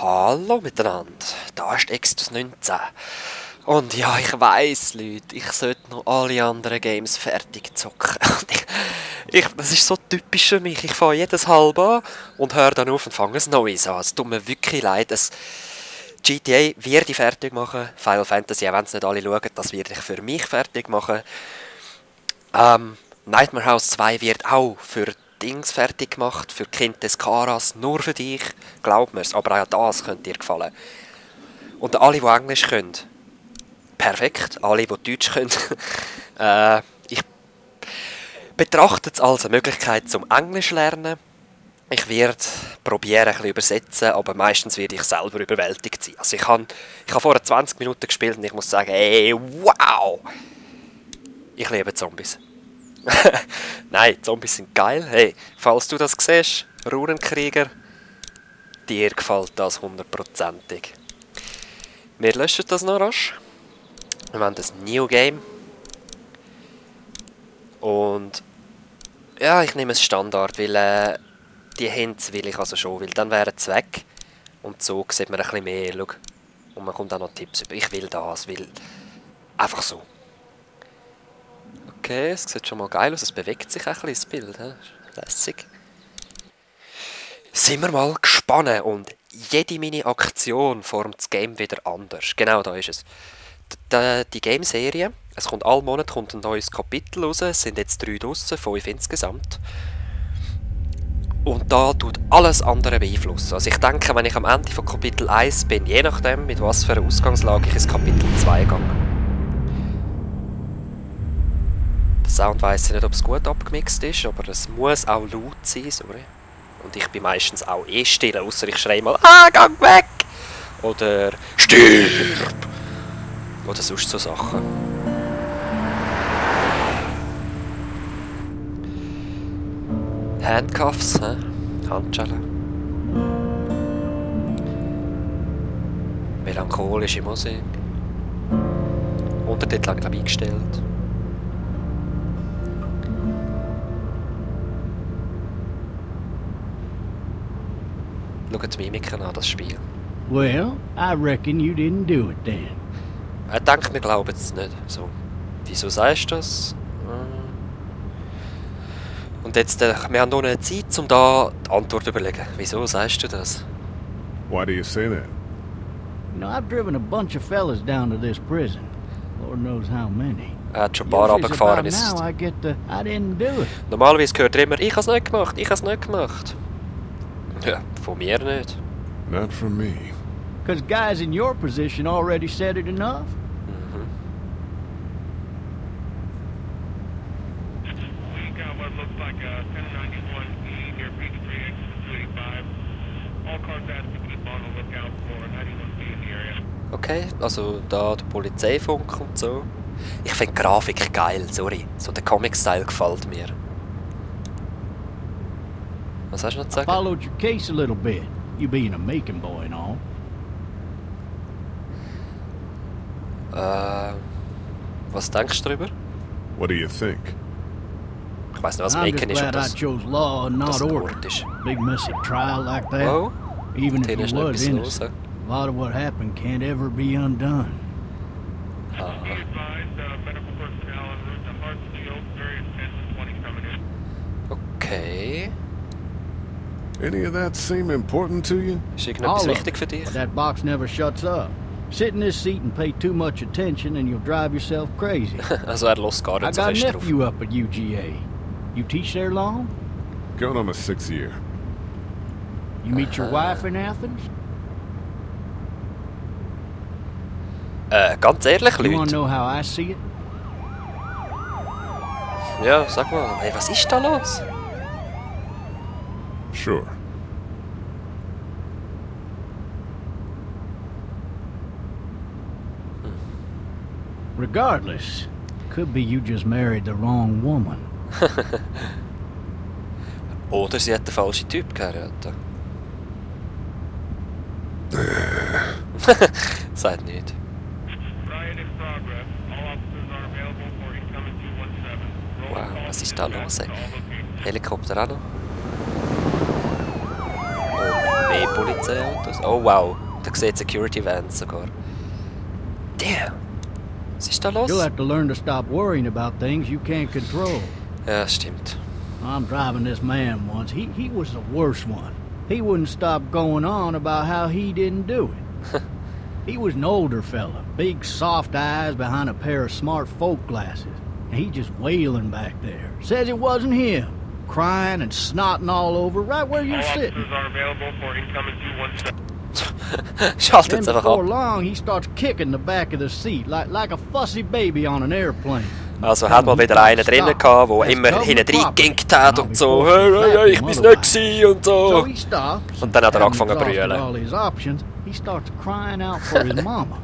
Hallo miteinander, da ist Exodus 19. Und ja, ich weiss, Leute, ich sollte noch alle anderen Games fertig zocken. Das ist so typisch für mich. Ich fange jedes halb an und höre dann auf und fange ein neues an. Es tut mir wirklich leid. GTA werde ich fertig machen. Final Fantasy, auch wenn es nicht alle schauen, das werde ich für mich fertig machen. Nightmare House 2 wird auch für Dings fertig gemacht, für Kind des Karas, nur für dich. Glaub mir's, aber auch das könnte dir gefallen. Und alle, die Englisch können, perfekt. Alle, die Deutsch können, ich betrachte es als eine Möglichkeit zum Englisch lernen. Ich werde probieren, ein bisschen übersetzen, aber meistens werde ich selber überwältigt sein. Also ich habe vorher 20 Minuten gespielt und ich muss sagen, ey, wow! Ich liebe Zombies. Nein, Zombies sind geil. Hey, falls du das siehst, Runenkrieger, dir gefällt das 100%ig. Wir löschen das noch rasch. Wir machen das New Game. Und ja, ich nehme es Standard, weil die Hints will ich also schon, weil dann wären sie weg. Und so sieht man ein bisschen mehr. Schau. Und man kommt auch noch Tipps über. Ich will das, will einfach so. Okay, es sieht schon mal geil aus, es bewegt sich ein bisschen das Bild. Lässig. Sind wir mal gespannt und jede meine Aktion formt das Game wieder anders. Genau, da ist es. Die Game-Serie, es kommt alle Monate kommt ein neues Kapitel raus, es sind jetzt 3 draussen, 5 insgesamt. Und da tut alles andere beeinflussen. Also ich denke, wenn ich am Ende von Kapitel 1 bin, je nachdem, mit was für einer Ausgangslage ich ins Kapitel 2 gehe. Der Sound weiss ich nicht, ob es gut abgemixt ist, aber es muss auch laut sein, sorry. Und ich bin meistens auch still, außer ich schreie mal «Gang weg!» oder «Stirb!» oder sonst so Sachen. Handcuffs, Handschellen. Melancholische Musik. Untertitel habe ich glaube eingestellt. Schaut die Mimiken an, das Spiel. Well, I reckon you didn't do it then. Er denkt, wir glauben es nicht. So. Wieso sagst du das? Und jetzt, wir haben noch eine Zeit, um da die Antwort zu überlegen. Wieso sagst du das? Why do you say that? You know, I've driven a bunch of fellas down to this prison. Lord knows how many. Er hat schon ein paar runtergefahren. Now I get the, I didn't do it. Normalerweise hört er immer, ich habe es nicht gemacht, ich habe es nicht gemacht. Ja, von mir nicht. Not from me. Because guys in your position already said it enough. We got what looks like a 1091E near Peachtree, exit 285. All cars asked to keep on the lookout for 91B in the area. Okay, also da der Polizeifunk und so. Ich finde die Grafik geil, sorry. So der Comic-Style gefällt mir. Was hast du noch zu sagen? Followed your case a little bit. You being a making boy and all. Was denkst du darüber? What do you think? Ich weiß nicht, was I'm Maken just ist und glad I das, chose law and das not ein order. Ort ist. Big messy trial like that. Wow, Even if hier you ist noch was etwas los. innocent, a lot of what happened can't ever be undone. Be advised, medical personnel en route to Hartsfield, various 10 to 20 coming in. Okay. Any of that seem important to you? Ist irgendetwas All of wichtig für dich? That box never shuts up. Sit in this seat and pay too much attention and you'll drive yourself crazy. Also er lässt gar I nicht so got a fest drauf. nephew up at UGA. You teach there long? Going on my 6th year. You meet your wife in Athens? Ganz ehrlich, You wanna Leute. know how I see it? Ja, sag mal, hey, was ist da los? Sure. Regardless, could be you just married the wrong woman. Oder sie hat den falschen Typ geheiratet. Sagt nicht. Riot in progress. All officers are available for incoming 217. Wow, was ist da los, ey? Helikopter auch noch. Oh, Baby. Polizeiautos. Oh wow, da sieht Security Vans sogar. Damn! Was ist da los? You'll have to learn to stop worrying about things you can't control. Ja, stimmt. I'm driving this man once. He was the worst one. He wouldn't stop going on about how he didn't do it. He was an older fella, big soft eyes behind a pair of smart folk glasses. And he just wailing back there. Says it wasn't him. Crying and snotting all over right where you're All sitting. officers are available for incoming 217. Schaltet Then es einfach before ab. long, he starts kicking the back of the seat like a fussy baby on an airplane. Also hat mal wieder einen drinnen gehabt, der immer hinten reingeginkt hat und so, hey, ich bin's nicht gewesen und So so. he stops. Und dann hat er having angefangen zu exhausted brüllen. all his options, he starts crying out for his mama.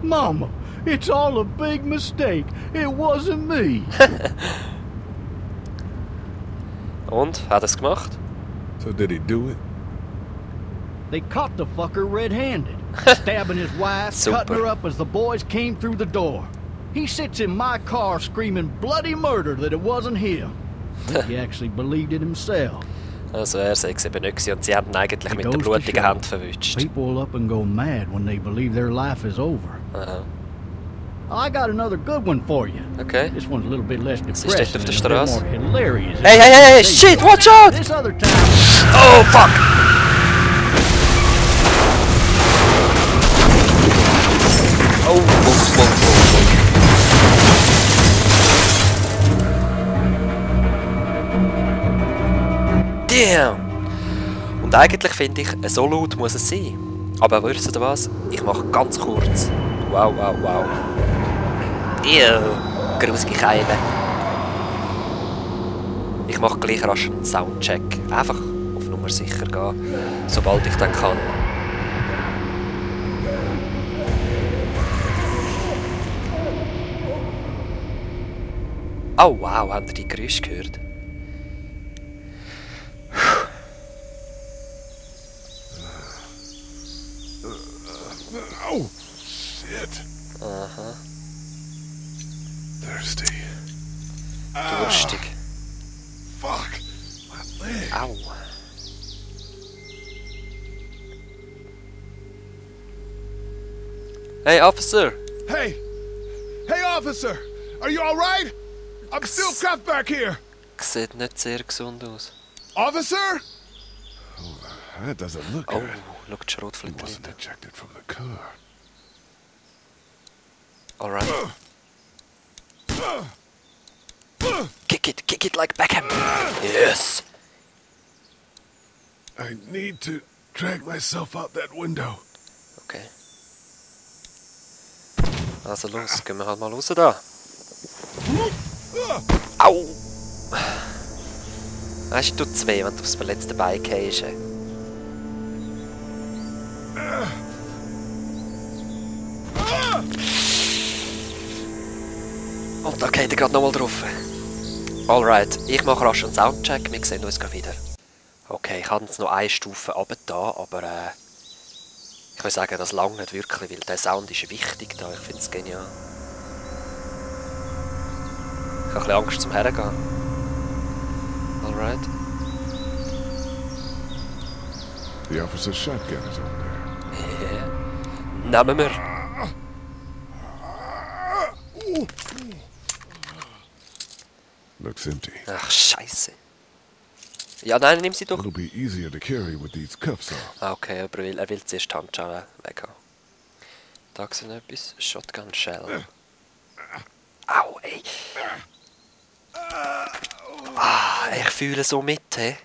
Mama, it's all a big mistake. It wasn't me. Und? Hat er es gemacht? So did he do it? They caught the fucker red-handed, stabbing his wife, Super. cutting her up as the boys came through the door. He sits in my car screaming bloody murder that it wasn't him. I think he actually believed it himself. Also er sei es eben nicht gewesen und sie haben ihn eigentlich It mit der goes to blutigen show, Hand verwünscht. People will up and go mad when they believe their life is over. Aha. I got another good one for you. Okay. This one's a little bit less ist depressing dort auf der and a bit Straße? more hilarious. Hey, hey, hey, hey, shit, watch out! This other time, Oh, fuck! Oh, wow, wow, wow. Damn! Und eigentlich finde ich, so laut muss es sein. Aber wisst ihr was? Ich mache ganz kurz. Wow, wow, wow. Ew, grusige Keile. Ich mache gleich rasch einen Soundcheck. Einfach auf Nummer sicher gehen, sobald ich dann kann. Oh wow, habt ihr die Geräusche gehört? Oh, shit. Aha, Thirsty. durstig. Fuck. My leg. Au. Hey, Officer! Hey! Hey, officer! Are you alright? I'm still cuffed back here! Sieht nicht sehr gesund aus. Officer? Oh, that doesn't look Oh, good. schau die He Schrotflinte wasn't drin. ejected from the car. Alright. Kick it like Beckham! Yes! I need to drag myself out that window. Okay. Also los, gehen wir halt mal raus da. Au! Weißt du, tut weh, wenn du aufs verletzte Bein gehst. Und da geht er gerade nochmal drauf. Alright, ich mache rasch einen Soundcheck, wir sehen uns gleich wieder. Okay, ich habe jetzt noch eine Stufe runter, aber ich würde sagen, das langt nicht wirklich, weil der Sound ist wichtig da, ich finde es genial. Ich habe ein bisschen Angst zum Hergehen. Alright. The officer's shotgun is on there. Yeah. Nehmen wir. Looks empty. Ach, Scheiße. Ja, nein, nimm sie doch. It'll be easier to carry with these cuffs off. Ah, okay, aber er will zuerst die Handschuhe weghaben. Da ist noch etwas. Shotgun Shell. Au, ey. Ah, ich fühle so mit, hä?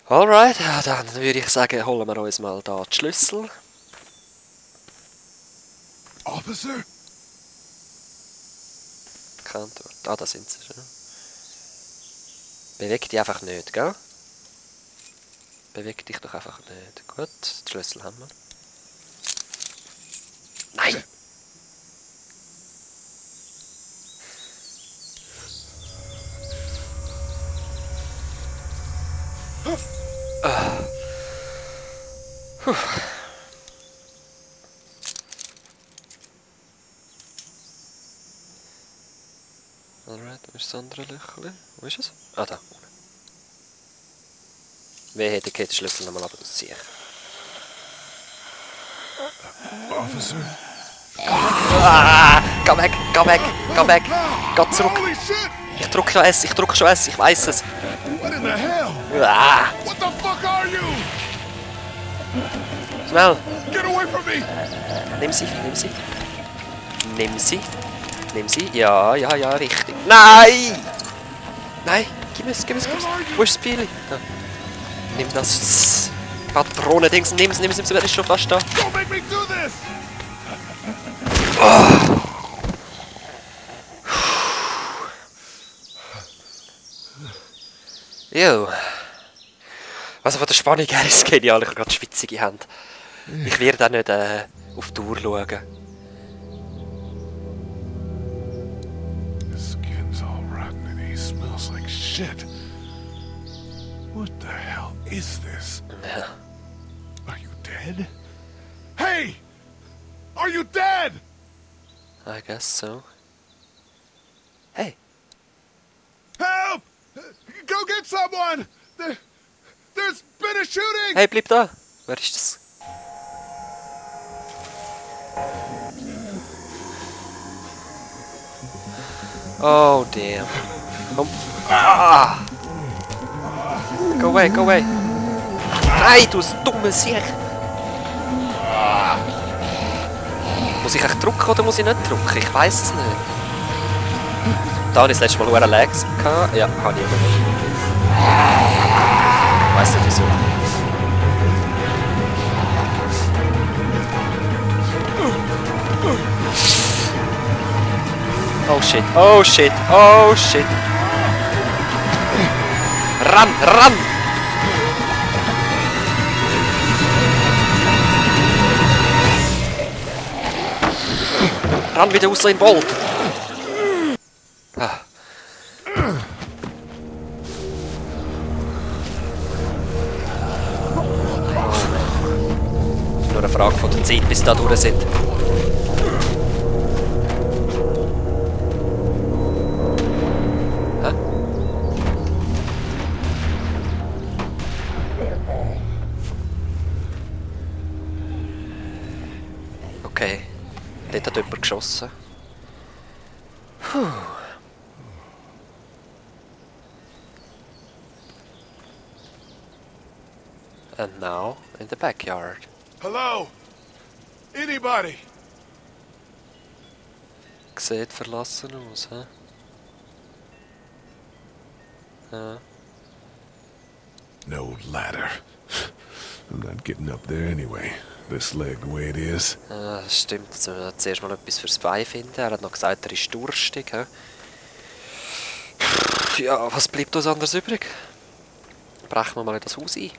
Alright, ja, dann würde ich sagen, holen wir uns mal da die Schlüssel. Officer? Keine Antwort. Ah, da sind sie schon. Beweg dich einfach nicht, gell? Beweg dich doch einfach nicht. Gut, die Schlüssel haben wir. Nein! Puh. Alright, wo ist das andere Löchchen? Wo ist es? Ah, da. Wehe, der geht den Schlüssel nochmal ab aus sich. Officer? Ah, geh weg, geh weg, geh weg. Geh zurück. Holy shit! Ich drück schon S, ich weiss es. What in the hell? Ah, What the fuck are you? schnell. Get away from me! Nimm sie, nimm sie. Nimm sie. Nimm sie. Ja, ja, ja, richtig. Nein! Nein, gib es, gib es, gib es. Wo ist das Pfeil? Da. Nimm das Patronendings, nimm es, wer ist schon fast da? Don't make me do this! Jo. Also von der Spannung her ist es genial, ich habe gerade schwitzige Hände. Ich werde auch nicht auf die Uhr schauen. His skin's all rotten and he smells like shit. What the hell is this? Ja. Are you dead? Hey! Are you dead? I guess so. Hey. Help! Go get someone! There's been a shooting! Hey, bleib da! Wer ist das? Oh, damn. Komm. Ah! Go away, go away! Nein, du dumme Sieg! Muss ich echt drücken oder muss ich nicht drücken? Ich weiß es nicht. Da hatte ich das letzte Mal nur Lags gehabt. Ja, habe ich immer noch. Ich weiss nicht wieso. Oh shit, oh shit, oh shit. Ran, ran! Ran wie der Usain Bolt! Ah. Nur eine Frage von der Zeit, bis da durch sind. Hä? Okay. Dort hat jemand geschossen. Puh. And now in the backyard. Hello? Anybody? Sieht verlassen aus, hä? Ja. No ladder. I'm not getting up there anyway. This leg the way it is. Ah, das stimmt. Jetzt müssen wir zuerst mal etwas fürs Bein finden. Er hat noch gesagt, er ist durstig. He? Ja, was bleibt uns anderes übrig? Brechen wir mal in das Haus ein.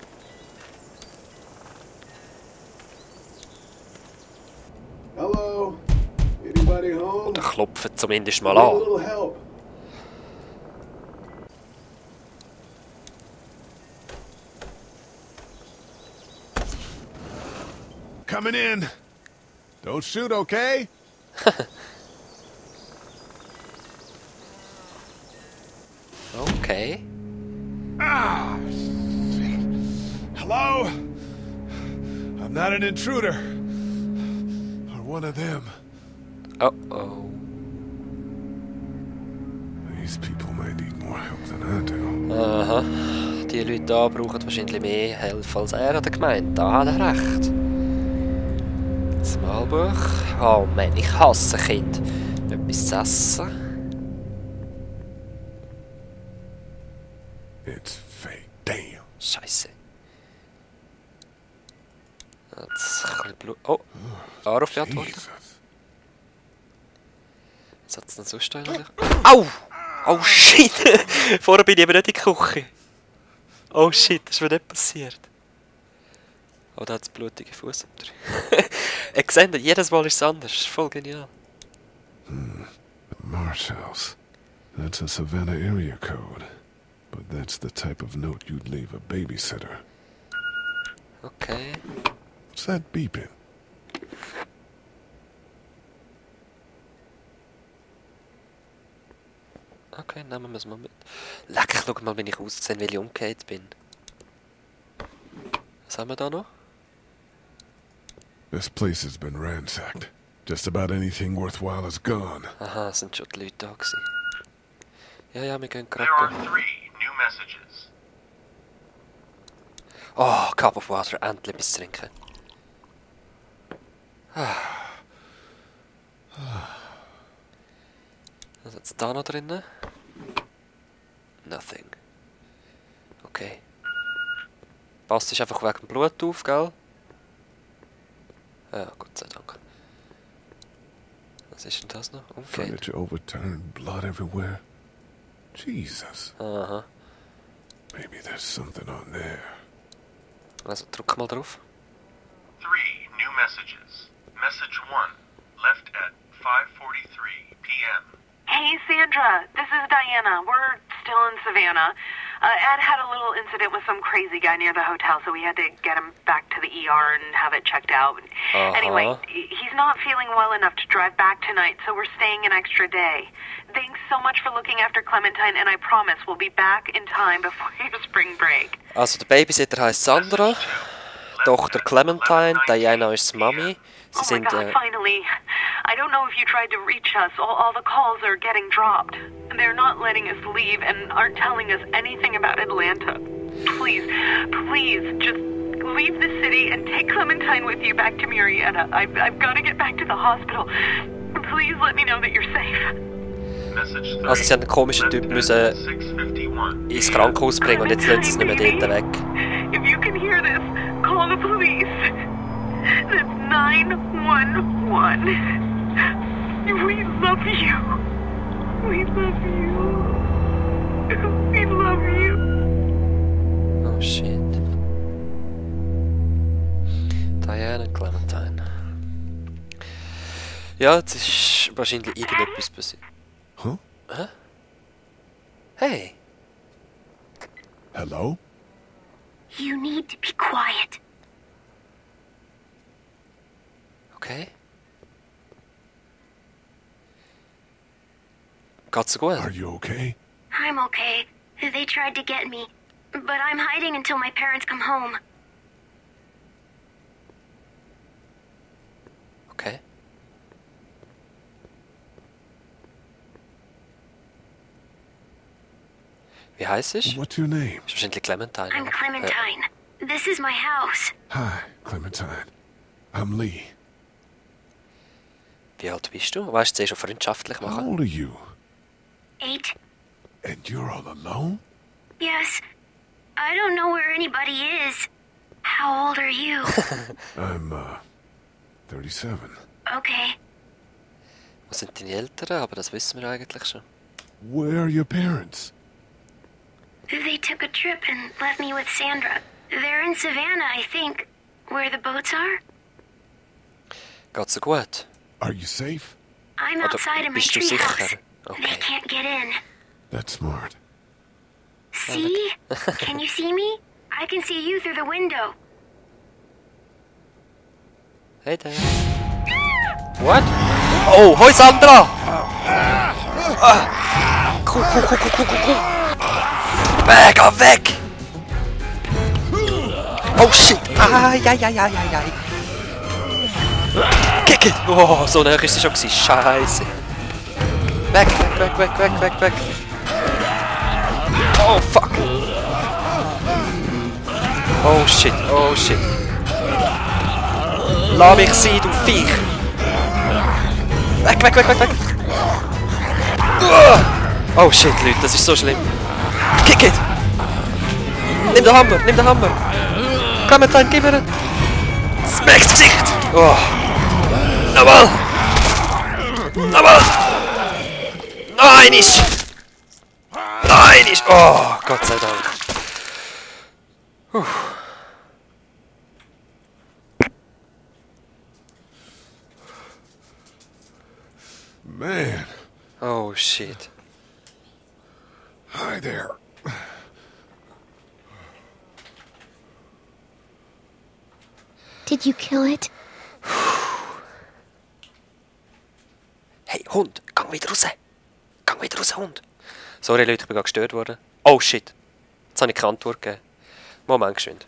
Hello? Anybody home? Oder klopfen zumindest mal Need a an. little help. Coming in. Don't shoot, okay? Okay. Ah! Hello? I'm not an intruder. Or one of them. Oh. These people might need more help than I do. Aha. Die Leute da brauchen wahrscheinlich mehr Hilfe als er, hat er gemeint. Da hat er recht. Das Malbuch. Oh Mann, ich hasse Kinder. Etwas zu essen. It's fake. Damn. Scheiße. Jetzt ein bisschen Blut. Oh! Anruf beantwortet. Jesus. Was hat es denn sonst eigentlich? Au! Oh shit! Vorher bin ich eben nicht in die Küche. Oh shit, das ist mir nicht passiert. Oh, da hat es blutige Fußabdrücke. Ihr seht, jedes Mal ist es anders. Das ist voll genial. Marsh House. That's a Savannah area code. But that's the type of note you'd leave a babysitter. Okay. What's that beeping? Okay, nehmen wir es mal mit. Leck, schau mal, wenn ich ausgesehen, weil ich umgekehrt bin. Was haben wir da noch? This place has been ransacked. Just about anything worthwhile is gone. Aha, es sind schon die Leute da gewesen. Ja, wir gehen There are gerade... 3 new messages. Oh, Cup of Water, endlich etwas zu trinken. Was ist jetzt da noch drinnen? Nothing. Okay. Passt dich einfach wegen dem Blut auf, gell? Ja, Gott sei Dank. Was ist denn das noch? Okay. Furniture overturned, blood everywhere. Jesus. Aha. Maybe there's something on there. Also drück mal drauf. 3 new messages. Message 1, left at 5:43 p.m. Hey, Sandra. This is Diana. We're still in Savannah. Ed had a little incident with some crazy guy near the hotel, so we had to get him back to the ER and have it checked out. Anyway, he's not feeling well enough to drive back tonight, so we're staying an extra day. Thanks so much for looking after Clementine, and I promise we'll be back in time before your spring break. Also der Babysitter heißt Sandra, Tochter Clementine, Diana ist Mami. Sie Oh my sind God, finally. I don't know if you tried to reach us. All the calls are getting dropped. They're not letting us leave and aren't telling us anything about Atlanta. Please, just leave the city and take Clementine with you back to Murrieta. I've got to get back to the hospital. Please let me know that you're safe. Message 3, Also sie haben einen komischen Typ müssen 6:51 ins Krankenhaus bringen und jetzt lassen sie es nicht mehr dort weg. If you can hear this, call the police. That's 911. We love you. We love you. We love you. Oh shit. Diana und Clementine. Ja, jetzt ist wahrscheinlich irgendetwas passiert. Huh? Hä? Hey! Hello? You need to be quiet. Okay. Geht's dir gut? Are you okay? I'm okay. They tried to get me, but I'm hiding until my parents come home. Okay. Wie heißt ich? What's your name? Ist wahrscheinlich Clementine. I'm oder? Clementine. This is my house. Hi, Clementine. I'm Lee. Wie alt bist du? Weißt du, sie schon freundschaftlich How machen? old are you? 8. And you're all alone? Yes. I don't know where anybody is. How old are you? I'm, 37. Okay. Wo sind deine Eltern? Aber das wissen wir eigentlich schon. Where are your parents? They took a trip and left me with Sandra. They're in Savannah, I think. Where the boats are? Geht's dir gut? Are you safe? I'm Oder outside in my bist du treehouse. sicher? They Okay. can't get in. That's smart. See? Can you see me? I can see you through the window. Hey there. What? Oh, hoi Sandra! Cool. Weg, weg! Oh shit! Ai. Kick it! Oh, so nah ist sie schon gewesen. Scheiße. Weg. Oh fuck! Oh shit. Lass mich sein, du Viech! Weg! Oh shit, Leute, das ist so schlimm. Kick it! Nimm den Hammer! Clementine, gib mir ihn! Smack ins Gesicht! Oh! Nochmal! Nein, ist! Oh, Gott sei Dank. Man, Oh shit. hi there. Did you kill it? Hey, Hund, gang wieder raus, Hund. Sorry Leute, ich bin gerade gestört worden. Oh shit. Jetzt habe ich keine Antwort gegeben. Moment, geschwind.